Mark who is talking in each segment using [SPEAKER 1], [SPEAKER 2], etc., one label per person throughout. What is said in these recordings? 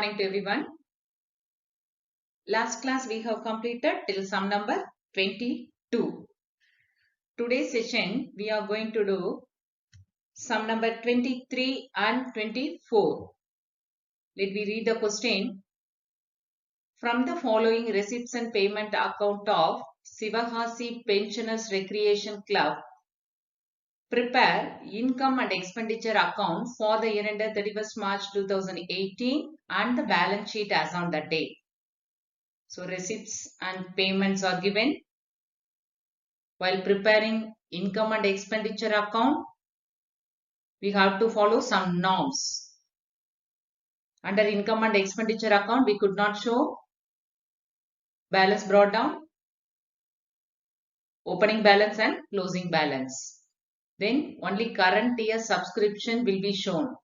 [SPEAKER 1] morning to everyone. Last class we have completed till sum number 22. Today's session we are going to do sum number 23 and 24. Let me read the question. From the following receipts and payment account of Sivagasi Pensioners Recreation Club, prepare income and expenditure account for the year ended 31st March 2018 and the balance sheet as on that date. So receipts and payments are given. While preparing income and expenditure account, we have to follow some norms. Under income and expenditure account, we could not show balance brought down, opening balance and closing balance. Then only current year subscription will be shown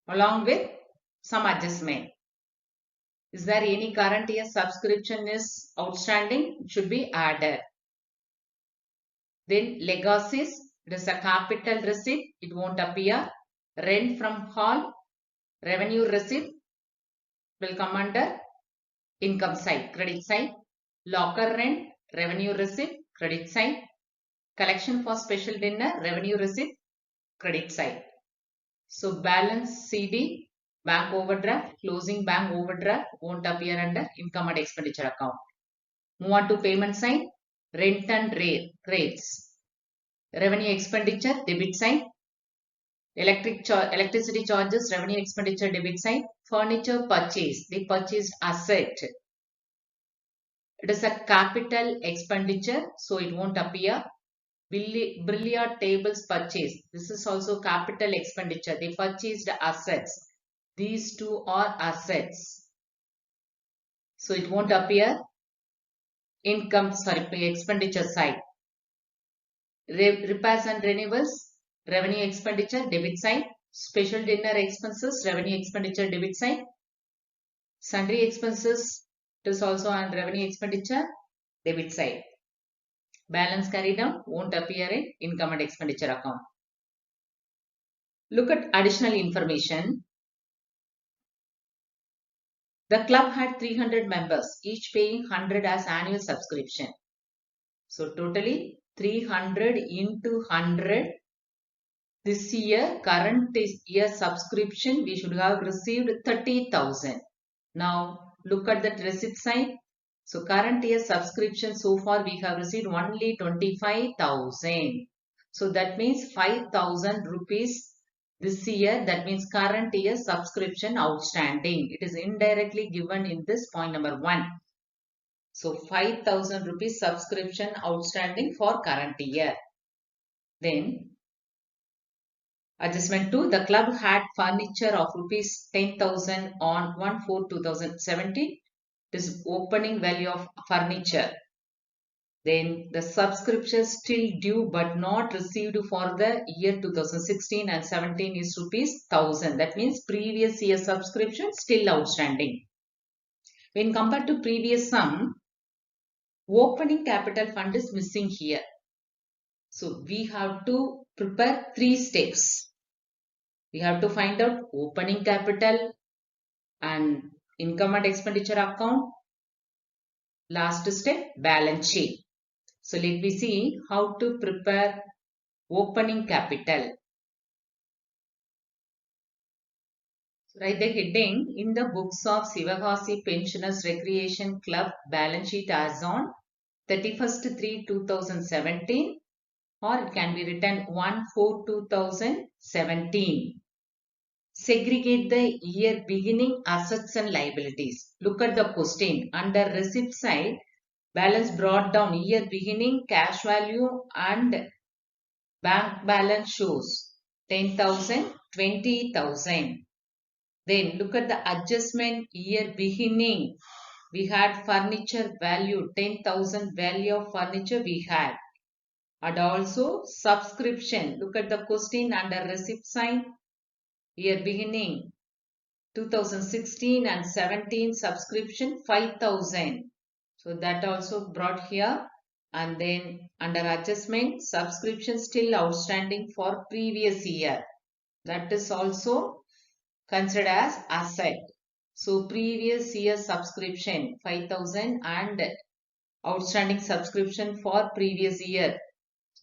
[SPEAKER 1] along with some adjustment. Is there any current year subscription is outstanding? It should be added. Then legacies, it is a capital receipt, it won't appear. Rent from hall, revenue receipt will come under income side, credit side. Locker rent, revenue receipt, credit side. Collection for special dinner, revenue receipt, credit side. So balance CD, bank overdraft, closing bank overdraft won't appear under income and expenditure account. Move on to payment side, rent and rates. Revenue expenditure, debit side. Electricity charges, revenue expenditure, debit side. Furniture purchase, they purchased asset. It is a capital expenditure, so it won't appear. Billiard tables purchase, this is also capital expenditure. They purchased assets. These two are assets, so it won't appear. Expenditure side. Repairs and renewals, revenue expenditure, debit side. Special dinner expenses, revenue expenditure, debit side. Sundry expenses, it is also on revenue expenditure, debit side. Balance carried out won't appear in income and expenditure account. Look at additional information. The club had 300 members, each paying 100 as annual subscription. So totally 300 into 100. This year, current year subscription, we should have received 30,000. Now look at that receipt side. So current year subscription, so far we have received only 25,000. So that means 5,000 rupees this year. That means current year subscription outstanding. It is indirectly given in this point number 1. So 5,000 rupees subscription outstanding for current year. Then adjustment 2. The club had furniture of rupees 10,000 on 1/4/2017. This is opening value of furniture. Then the subscription still due but not received for the year 2016 and 17 is rupees 1,000. That means previous year subscription still outstanding. When compared to previous sum, opening capital fund is missing here. So we have to prepare 3 steps. We have to find out opening capital and income and expenditure account. Last step, balance sheet. So let me see how to prepare opening capital. Write the heading in the books of Sivagasi Pensioners Recreation Club balance sheet as on 31st/3/2017, or it can be written 1/4/2017. Segregate the year beginning assets and liabilities. Look at the question. Under receipt side, balance brought down, year beginning, cash value and bank balance shows 10,000, 20,000. Then look at the adjustment, year beginning. We had furniture value, 10,000 value of furniture we had. And also subscription. Look at the question under receipt side. Year beginning 2016 and 17 subscription 5,000. So that also brought here. And then under adjustment, subscription still outstanding for previous year. That is also considered as asset. So previous year subscription 5,000 and outstanding subscription for previous year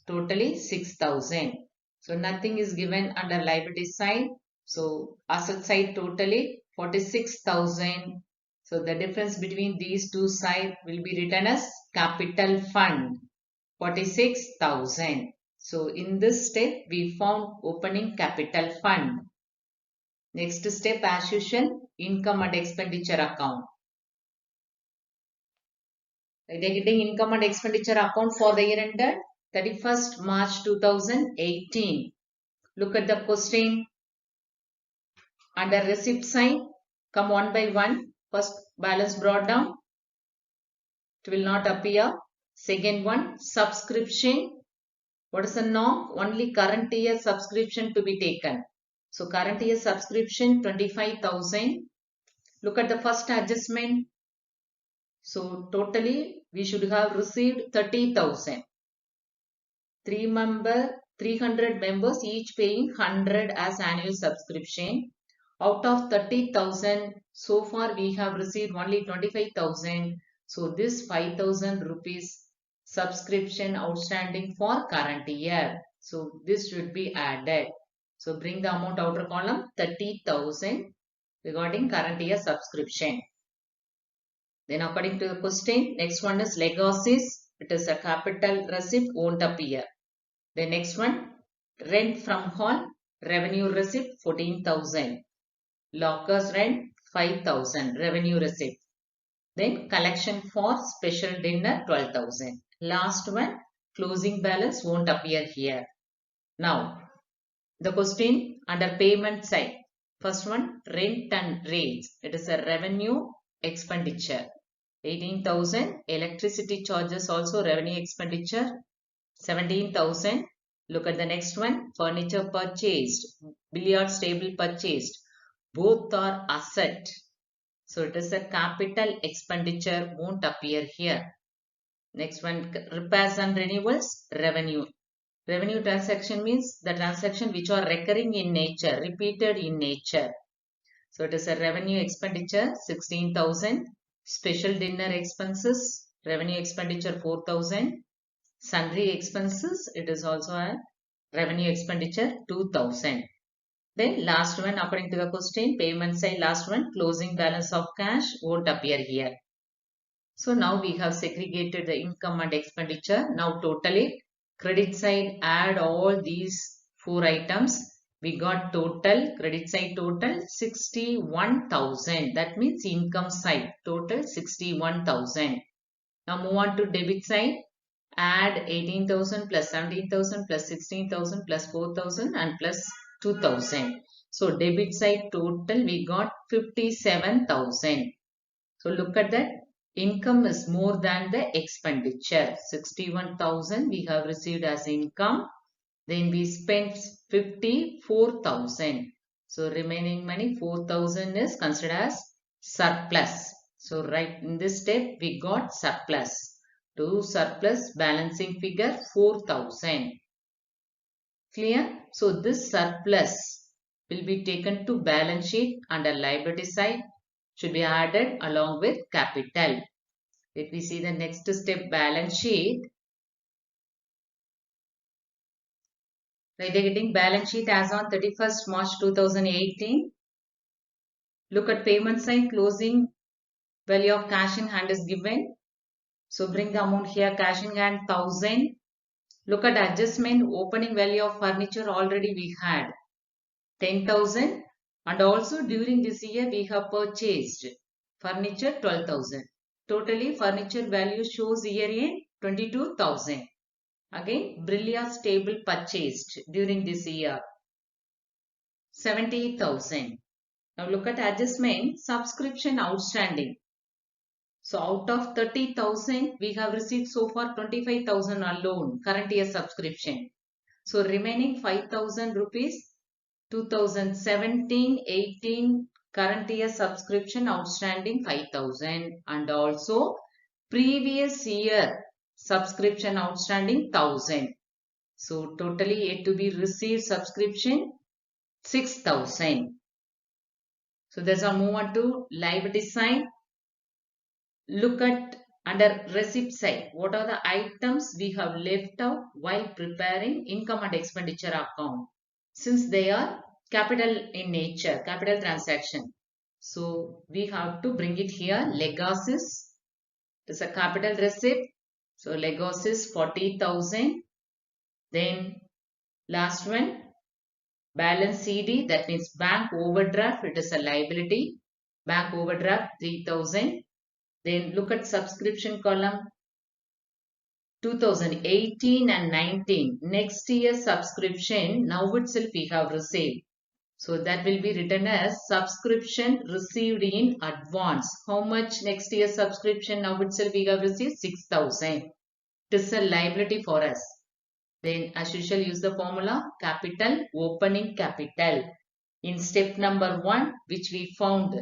[SPEAKER 1] totally 6,000. So nothing is given under liability side. So asset side totally 46,000. So the difference between these two sides will be written as capital fund 46,000. So in this step we found opening capital fund. Next step as usual, income and expenditure account. They're getting income and expenditure account for the year ended 31st March 2018. Look at the question under receipt side. Come one by one. First balance brought down. It will not appear. Second one, subscription. What is the norm? Only current year subscription to be taken. So current year subscription 25,000. Look at the first adjustment. So totally we should have received 30,000. 300 members each paying 100 as annual subscription. Out of 30,000, so far we have received only 25,000. So this 5,000 rupees subscription outstanding for current year. So this should be added. So bring the amount outer column 30,000 regarding current year subscription. Then according to the question, next one is legacies. It is a capital receipt won't appear. The next one, rent from hall, revenue receipt 14,000. Lockers rent 5,000, revenue receipt. Then collection for special dinner 12,000. Last one, closing balance won't appear here. Now, the question under payment side. First one, rent and rates. It is a revenue expenditure. 18,000. Electricity charges also revenue expenditure. 17,000. Look at the next one. Furniture purchased. Billiards table purchased. Both are asset. So it is a capital expenditure, won't appear here. Next one, repairs and renewals, revenue. Revenue transaction means the transaction which are recurring in nature, repeated in nature. So it is a revenue expenditure, 16,000. Special dinner expenses, revenue expenditure 4,000. Sundry expenses, it is also a revenue expenditure 2,000. Then last one, according to the question, payment side, last one, closing balance of cash won't appear here. So now we have segregated the income and expenditure. Now totally credit side, add all these four items. We got total, credit side total 61,000. That means income side total 61,000. Now move on to debit side. Add 18,000 plus 17,000 plus 16,000 plus 4,000 and plus 2,000. So debit side total we got 57,000. So look at that. Income is more than the expenditure. 61,000 we have received as income. Then we spent 54,000. So remaining money 4,000 is considered as surplus. So right in this step we got surplus. To surplus balancing figure 4,000. Clear? So this surplus will be taken to balance sheet under liability side, should be added along with capital. Let me see the next step, balance sheet. Right, they're getting balance sheet as on 31st March 2018. Look at payment side, closing value of cash in hand is given. So bring the amount here, cash in hand 1,000. Look at adjustment, opening value of furniture already we had 10,000, and also during this year we have purchased furniture 12,000. Totally furniture value shows here in 22,000. Again, Brilliant's table purchased during this year 70,000. Now look at adjustment, subscription outstanding. So out of 30,000, we have received so far 25,000 alone, current year subscription. So remaining 5,000 rupees, 2017-18 current year subscription outstanding 5,000, and also previous year subscription outstanding 1,000. So totally yet to be received subscription 6,000. So that's our move on to liability side. Look at under receipt side. What are the items we have left out while preparing income and expenditure account? Since they are capital in nature, capital transaction. So we have to bring it here. Legacies is a capital receipt. So legacies 40,000. Then last one, balance CD, that means bank overdraft. It is a liability. Bank overdraft 3,000. Then look at subscription column 2018 and 19. Next year's subscription now itself we have received. So that will be written as subscription received in advance. How much next year's subscription now itself we have received? 6,000. It is a liability for us. Then as usual use the formula capital opening capital. In step number 1 which we found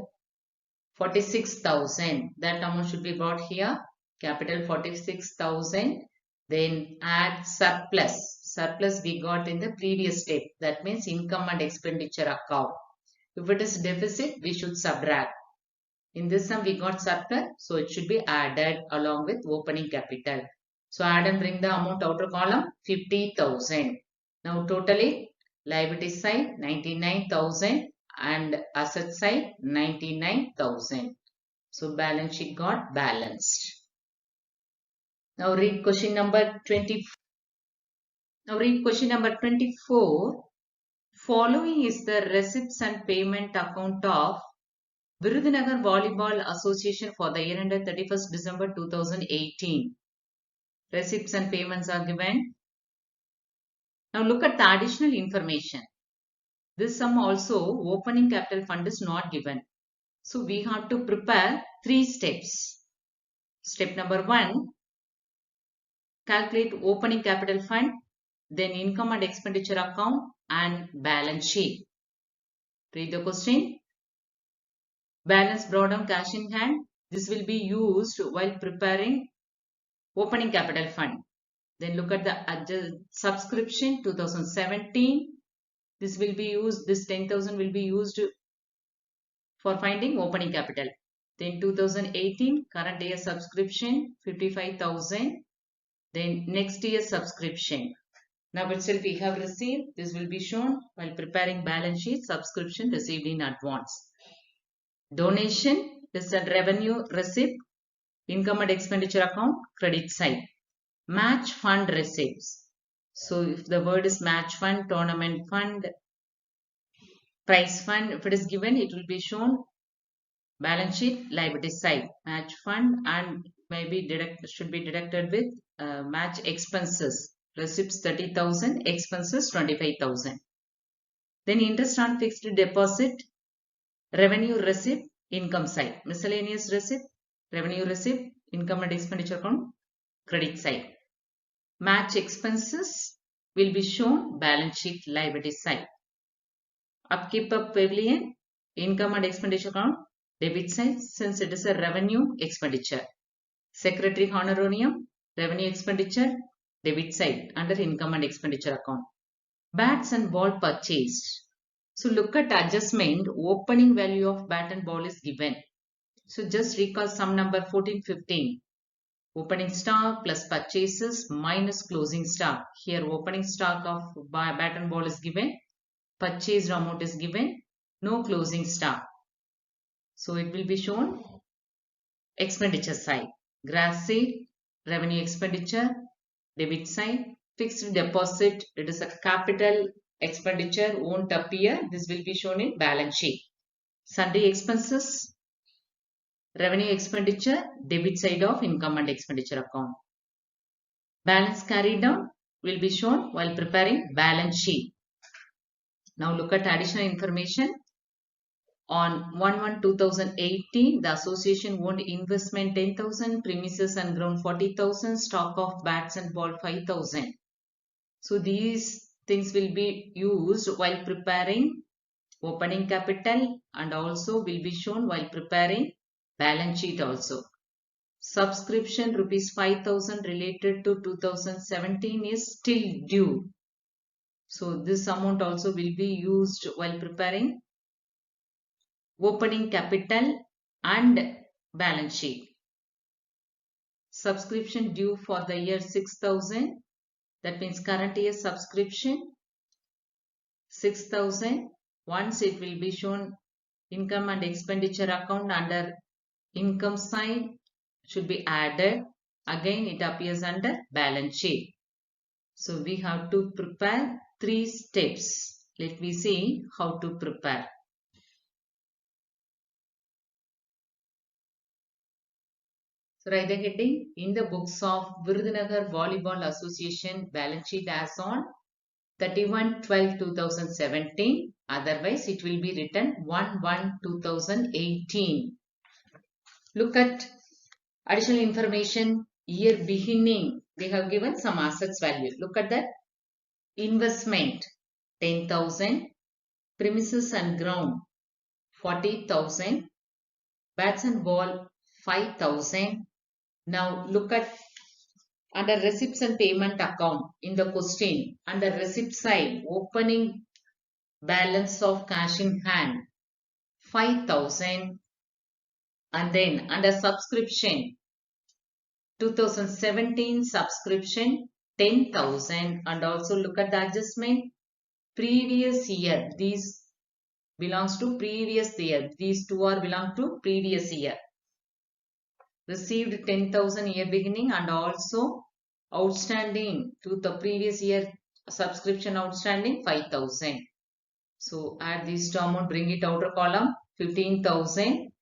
[SPEAKER 1] 46,000. That amount should be brought here. Capital 46,000. Then add surplus. Surplus we got in the previous step. That means income and expenditure account. If it is deficit, we should subtract. In this sum we got surplus. So it should be added along with opening capital. So add and bring the amount outer column 50,000. Now totally liability side 99,000 and asset side 99,000. So balance sheet got balanced. Now read question number 24. Now read question number 24. Following is the receipts and payment account of Virudhunagar Volleyball Association for the year ended 31st December 2018. Receipts and payments are given. Now look at the additional information. This sum also opening capital fund is not given. So we have to prepare 3 steps. Step number 1, calculate opening capital fund, then income and expenditure account and balance sheet. Read the question. Balance brought down cash in hand. This will be used while preparing opening capital fund. Then look at the subscription 2017. This will be used, this 10,000 will be used for finding opening capital. Then 2018 current year subscription 55,000. Then next year subscription. Now itself we have received. This will be shown while preparing balance sheet. Subscription received in advance. Donation is a revenue receipt. Income and expenditure account credit side. Match fund receipts. So if the word is match fund, tournament fund, prize fund, if it is given, it will be shown balance sheet liability side. Match fund and maybe should be deducted with match expenses. Receipts 30,000, expenses 25,000. Then interest on fixed deposit, revenue receipt, income side. Miscellaneous receipt, revenue receipt, income and expenditure account, credit side. Match expenses will be shown balance sheet liability side. Upkeep of pavilion, income and expenditure account, debit side since it is a revenue expenditure. Secretary honorarium, revenue expenditure, debit side under income and expenditure account. Bats and ball purchased. So look at adjustment. Opening value of bat and ball is given. So just recall sum number 14, 15. Opening stock plus purchases minus closing stock. Here opening stock of bat and ball is given. Purchased amount is given. No closing stock. So it will be shown expenditure side. Grass seed, revenue expenditure, debit side. Fixed deposit, it is a capital expenditure, won't appear. This will be shown in balance sheet. Sundry expenses, revenue expenditure, debit side of income and expenditure account. Balance carried down will be shown while preparing balance sheet. Now look at additional information. On 1/1/2018, the association owned investment 10,000, premises and ground 40,000, stock of bats and ball 5,000. So these things will be used while preparing opening capital and also will be shown while preparing balance sheet also. Subscription rupees 5,000 related to 2017 is still due. So this amount also will be used while preparing opening capital and balance sheet. Subscription due for the year 6,000. That means current year subscription 6,000. Once it will be shown income and expenditure account under income side should be added. Again it appears under balance sheet. So we have to prepare 3 steps. Let me see how to prepare. So write the heading in the books of Virudhunagar Volleyball Association balance sheet as on 31/12/2017. Otherwise it will be written 1/1/2018. Look at additional information. Year beginning, they have given some assets value. Look at that. Investment 10,000, premises and ground 40,000, bats and ball 5,000. Now look at under receipts and payment account in the question. Under receipt side, opening balance of cash in hand 5,000, and then under subscription 2017 subscription 10,000, and also look at the adjustment previous year. These belongs to previous year. These two are belong to previous year. Received 10,000 year beginning and also outstanding to the previous year subscription outstanding 5,000. So add these two amount, bring it outer column 15,000.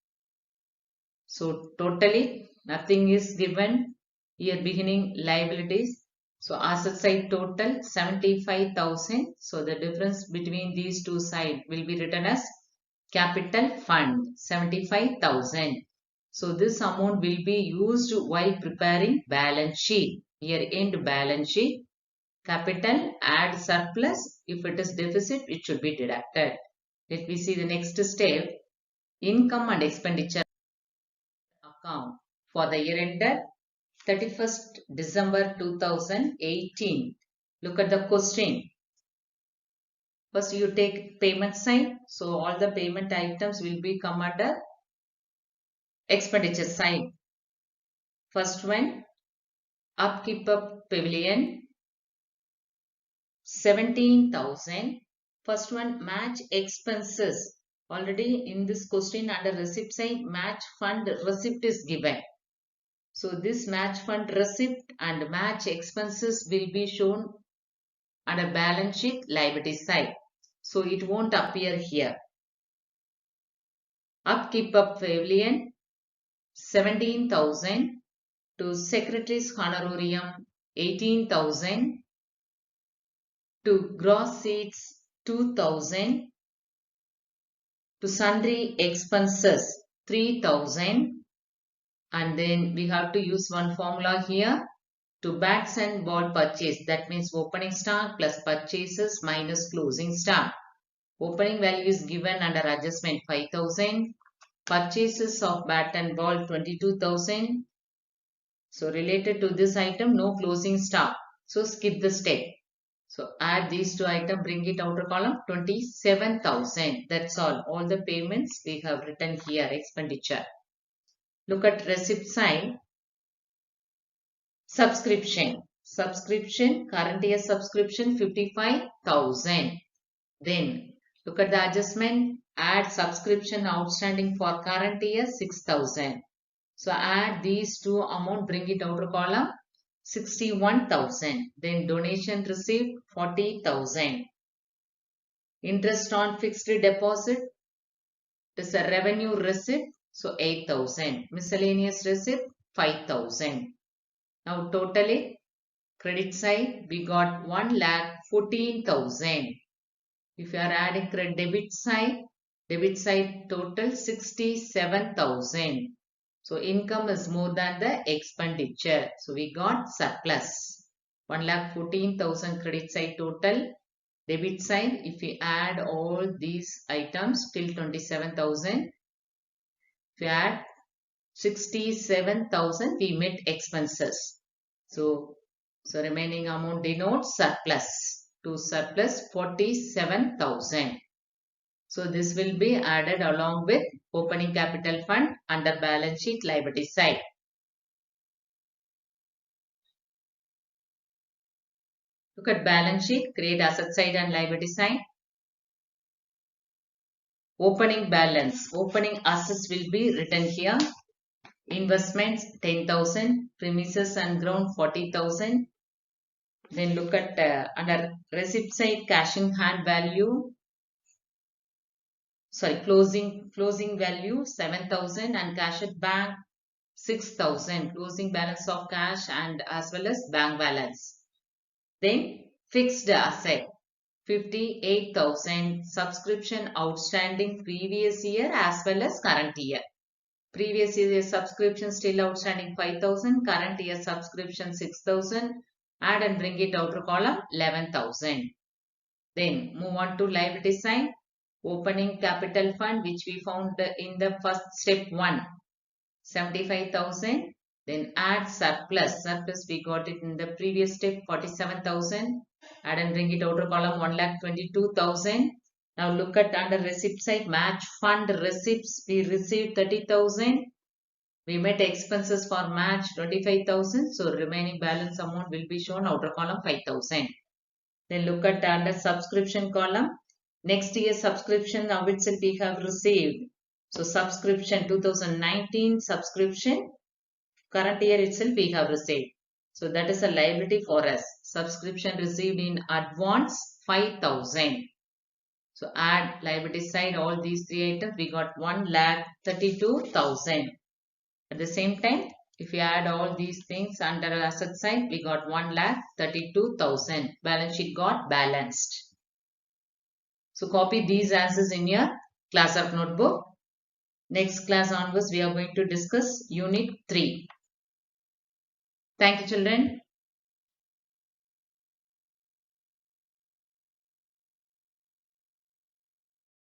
[SPEAKER 1] So totally nothing is given. Year beginning liabilities. So asset side total 75,000. So the difference between these two sides will be written as capital fund 75,000. So this amount will be used while preparing balance sheet, year end balance sheet. Capital, add surplus. If it is deficit, it should be deducted. Let me see the next step. Income and expenditure account for the year ended 31st December 2018. Look at the question. First you take payment side. So all the payment items will be come under expenditure side. First one, upkeep of pavilion 17,000. First one, match expenses. Already in this question under receipt side, match fund receipt is given. So this match fund receipt and match expenses will be shown under balance sheet liability side. So it won't appear here. Upkeep of pavilion 17,000, to secretary's honorarium 18,000, to gross seats 2,000, to sundry expenses 3,000, and then we have to use one formula here. To bats and ball purchase, that means opening stock plus purchases minus closing stock. Opening value is given under adjustment 5,000. Purchases of bat and ball 22,000. So related to this item, no closing stock. So skip the step. So add these two items, bring it outer column 27,000. That's all. All the payments we have written here, expenditure. Look at receipt side. Subscription. Subscription, current year subscription 55,000. Then look at the adjustment. Add subscription outstanding for current year 6,000. So add these two amount, bring it outer column 61,000. Then donation received 40,000. Interest on fixed deposit. It is a revenue receipt. So 8,000. Miscellaneous receipt 5,000. Now totally credit side we got 1,14,000. If you are adding debit side total 67,000. So income is more than the expenditure. So we got surplus. 1,14,000 credit side total. Debit side, if we add all these items till 27,000. If you add 67,000, we met expenses. So remaining amount denotes surplus. To surplus 47,000. So this will be added along with opening capital fund under balance sheet liability side. Look at balance sheet, create asset side and liability side. Opening balance, opening assets will be written here. Investments 10,000, premises and ground 40,000. Then look at under receipt side, cash in hand value. Sorry, closing value 7,000 and cash at bank 6,000. Closing balance of cash and as well as bank balance. Then fixed asset 58,000. Subscription outstanding previous year as well as current year. Previous year subscription still outstanding 5,000. Current year subscription 6,000. Add and bring it outer column 11,000. Then move on to liability side. Opening capital fund which we found in the first step 1. 75,000. Then add surplus. Surplus we got it in the previous step 47,000. Add and bring it outer column 1,22,000. Now look at under receipt side, match fund receipts. We received 30,000. We met expenses for match 25,000. So remaining balance amount will be shown outer column 5,000. Then look at under subscription column. Next year subscription now itself we have received. So subscription 2019 subscription. Current year itself we have received. So that is a liability for us. Subscription received in advance 5,000. So add liability side all these three items. We got 1,32,000. At the same time, if we add all these things under asset side, we got 1,32,000. Balance sheet got balanced. So copy these answers in your class work notebook. Next class onwards, we are going to discuss Unit 3. Thank you, children.